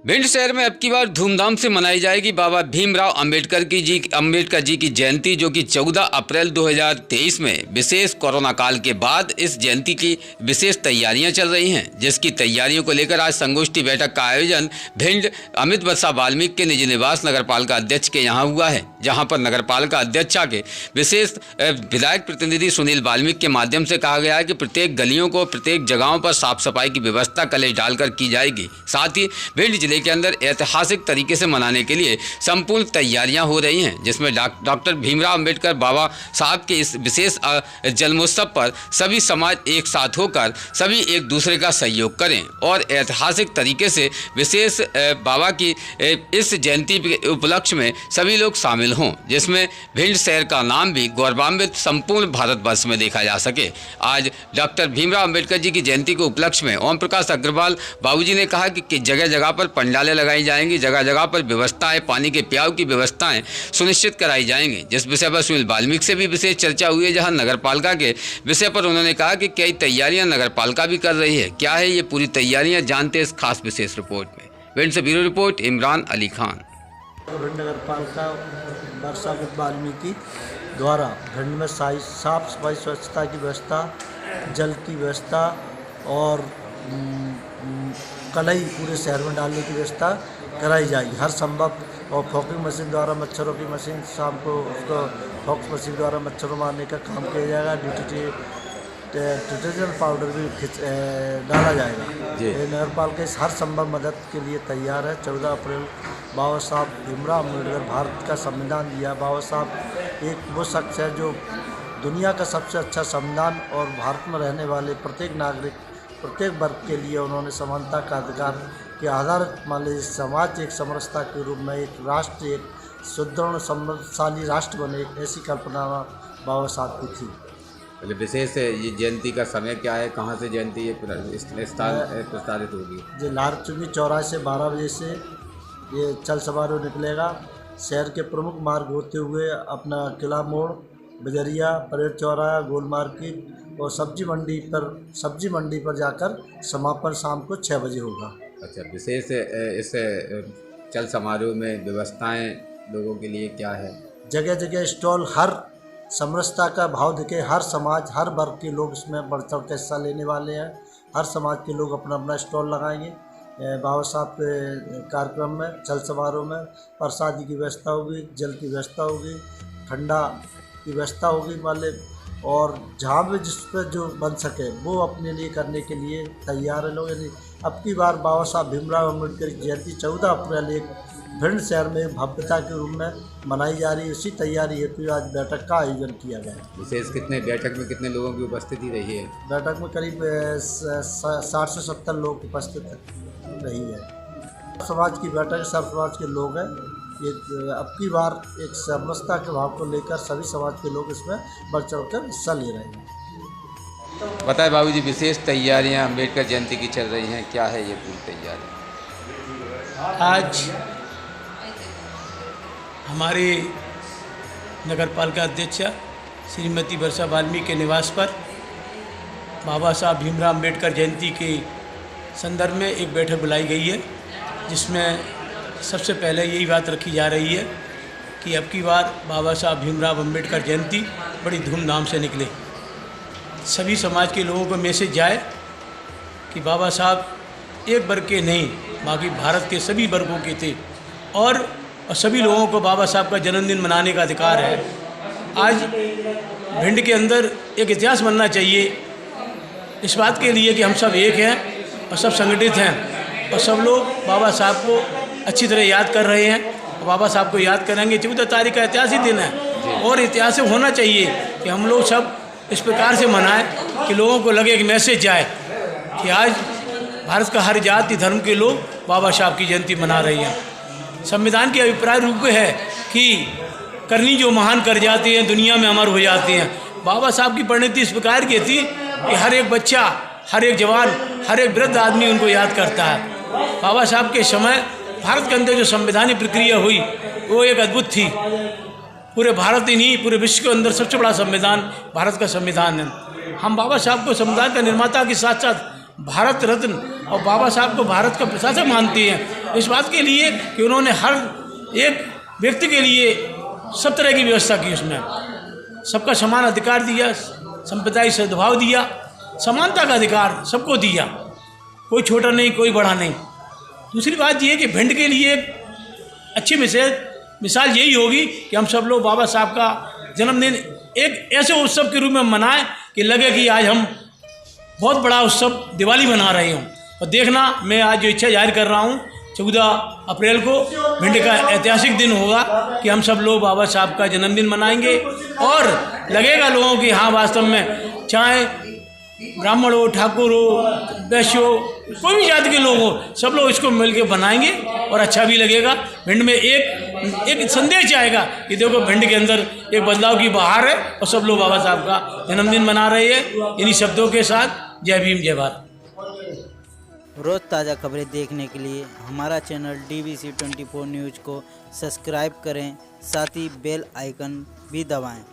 भिंड शहर में अब की बार धूमधाम से मनाई जाएगी बाबा भीमराव अंबेडकर जी की जयंती, जो कि 14 अप्रैल 2023 में विशेष कोरोना काल के बाद इस जयंती की विशेष तैयारियां चल रही हैं, जिसकी तैयारियों को लेकर आज संगोष्ठी बैठक का आयोजन भिंड अमित बरसा वाल्मीकि के निजी निवास नगरपालिका अध्यक्ष के यहाँ हुआ है, जहाँ पर नगरपालिका अध्यक्षा के विशेष विधायक प्रतिनिधि सुनील वाल्मीकि के माध्यम से कहा गया है कि प्रत्येक गलियों को, प्रत्येक जगहों पर साफ सफाई की व्यवस्था कलेश डालकर की जाएगी। साथ ही भिंड जिले के अंदर ऐतिहासिक तरीके से मनाने के लिए संपूर्ण तैयारियां हो रही हैं, जिसमें डॉक्टर भीमराव अंबेडकर बाबा साहब के इस विशेष जन्मोत्सव पर सभी समाज एक साथ होकर सभी एक दूसरे का सहयोग करें और ऐतिहासिक तरीके से विशेष बाबा की इस जयंती के उपलक्ष्य में सभी लोग शामिल हों, जिसमें भिंड शहर का नाम भी गौरवान्वित संपूर्ण भारतवर्ष में देखा जा सके। आज डॉक्टर भीमराव अंबेडकर जी की जयंती के उपलक्ष्य में ओम प्रकाश अग्रवाल बाबूजी ने कहा कि जगह जगह पर पंडालें लगाई जाएंगी, जगह जगह पर व्यवस्थाएं, पानी के प्याव की व्यवस्थाएं सुनिश्चित कराई जाएंगी, जिस विषय पर सुनील वाल्मीकि से भी विशेष चर्चा हुई है, जहां नगरपालिका के विषय पर उन्होंने कहा कि कई तैयारियां नगरपालिका भी कर रही है। क्या है ये पूरी तैयारियां, जानते हैं इस खास विशेष रिपोर्ट में। भिंड से ब्यूरो रिपोर्ट इमरान अली खान। भिंड नगरपालिका बरसा वाल्मीकि द्वारा भिंड में साफ सफाई, स्वच्छता की व्यवस्था, जल की व्यवस्था और कलई पूरे शहर में डालने की व्यवस्था कराई जाएगी हर संभव। और फॉकिंग मशीन द्वारा मच्छरों की मशीन, शाम को उसको फॉक्स मशीन द्वारा मच्छरों मारने का काम किया जाएगा। डिटर्जेंट पाउडर भी डाला जाएगा। नगरपालिका इस हर संभव मदद के लिए तैयार है। 14 अप्रैल बाबा साहब भीमराव अम्बेडकर भारत का संविधान दिया। बाबा साहब एक वो शख्स है जो दुनिया का सबसे अच्छा संविधान और भारत में रहने वाले प्रत्येक नागरिक, प्रत्येक वर्ग के लिए उन्होंने समानता का अधिकार के आधार मान लीजिए समाज एक समरसता के रूप में एक राष्ट्र, एक सुदृढ़ समृद्धशाली राष्ट्र बने, एक ऐसी कल्पना बाबा साहब की थी। पहले विशेष ये जयंती का समय क्या है, कहाँ से जयंती ये प्रस्तावित होगी? जो लाल चुंगी चौराहे से 12 बजे से ये चल समारोह निकलेगा। शहर के प्रमुख मार्ग होते हुए अपना किला मोड़, बजरिया, परेड चौराहा, गोल मार्केट और सब्जी मंडी पर जाकर समापन शाम को 6 बजे होगा। अच्छा, विशेष इस चल समारोह में व्यवस्थाएं लोगों के लिए क्या है? जगह जगह स्टॉल, हर समरसता का भाव दिखे, हर समाज, हर वर्ग के लोग इसमें बढ़ चढ़ कर हिस्सा लेने वाले हैं। हर समाज के लोग अपना अपना स्टॉल लगाएंगे। बाबा साहब के कार्यक्रम में, चल समारोह में प्रसादी की व्यवस्था होगी, जल की व्यवस्था होगी, ठंडा की व्यवस्था होगी वाले, और जहाँ भी जिस पर जो बन सके वो अपने लिए करने के लिए तैयार है लोग। यानी अब की बार बाबा साहब भीमराव अम्बेडकर की जयंती 14 अप्रैल एक भिंड शहर में भव्यता के रूप में मनाई जा रही है। इसी तैयारी हेतु आज बैठक का आयोजन किया गया है। विशेष बैठक में कितने लोगों की उपस्थिति रही है? बैठक में करीब 60 से 70 लोग उपस्थित रही है। समाज की बैठक, सब समाज के लोग हैं। ये अब की बार एक समरसता के भाव को लेकर सभी समाज के लोग इसमें बढ़ चढ़ कर हिस्सा ले रहे हैं। बताए बाबूजी, विशेष तैयारियां अम्बेडकर जयंती की चल रही हैं, क्या है ये पूरी तैयारी? आज हमारे नगरपालिका अध्यक्ष श्रीमती बरसा वाल्मीकि के निवास पर बाबा साहब भीमराव अम्बेडकर जयंती के संदर्भ में एक बैठक बुलाई गई है, जिसमें सबसे पहले यही बात रखी जा रही है कि अब की बार बाबा साहब भीमराव अम्बेडकर जयंती बड़ी धूमधाम से निकले। सभी समाज के लोगों को मैसेज जाए कि बाबा साहब एक वर्ग के नहीं, बाकी भारत के सभी वर्गों के थे और सभी लोगों को बाबा साहब का जन्मदिन मनाने का अधिकार है। आज भिंड के अंदर एक इतिहास बनना चाहिए इस बात के लिए कि हम सब एक हैं और सब संगठित हैं और सब लोग बाबा साहब को अच्छी तरह याद कर रहे हैं। बाबा साहब को याद करेंगे। 14 तारीख का ऐतिहासिक दिन है और इतिहास होना चाहिए कि हम लोग सब इस प्रकार से मनाएं कि लोगों को लगे कि मैसेज जाए कि आज भारत का हर जाति धर्म के लोग बाबा साहब की जयंती मना रहे हैं। संविधान के अभिप्राय रूप में है कि करनी जो महान कर जाते हैं दुनिया में अमर हो जाते हैं। बाबा साहब की परिणति इस प्रकार की थी कि हर एक बच्चा, हर एक जवान, हर एक वृद्ध आदमी उनको याद करता है। बाबा साहब के समय भारत के अंदर जो संवैधानिक प्रक्रिया हुई वो एक अद्भुत थी। पूरे भारत ही नहीं, पूरे विश्व के अंदर सबसे बड़ा संविधान भारत का संविधान है। हम बाबा साहब को संविधान का निर्माता के साथ साथ भारत रत्न और बाबा साहब को भारत का प्रशासक मानते हैं इस बात के लिए कि उन्होंने हर एक व्यक्ति के लिए सब तरह की व्यवस्था की, उसमें सबका समान अधिकार दिया, संप्रदाय सद्भाव दिया, समानता का अधिकार सबको दिया, कोई छोटा नहीं कोई बड़ा नहीं। दूसरी बात ये कि भिंड के लिए एक अच्छी मिसाल यही होगी कि हम सब लोग बाबा साहब का जन्मदिन एक ऐसे उत्सव के रूप में मनाएं कि लगे कि आज हम बहुत बड़ा उत्सव दिवाली मना रहे हों। और देखना, मैं आज जो इच्छा जाहिर कर रहा हूँ 14 अप्रैल को भिंड का ऐतिहासिक दिन होगा कि हम सब लोग बाबा साहब का जन्मदिन मनाएंगे और लगेगा लोगों की हाँ वास्तव में चाहे ब्राह्मण हो, ठाकुर हो, वैश्य हो, कोई भी जाति के लोग हो, सब लोग इसको मिलकर बनाएंगे और अच्छा भी लगेगा। भिंड में एक संदेश आएगा कि देखो भिंड के अंदर एक बदलाव की बहार है और सब लोग बाबा साहब का जन्मदिन मना रहे हैं। इन्हीं शब्दों के साथ जय भीम जय भारत। रोज़ ताज़ा खबरें देखने के लिए हमारा चैनल DVC 24 न्यूज़ को सब्सक्राइब करें, साथ ही बेल आइकन भी दबाएं।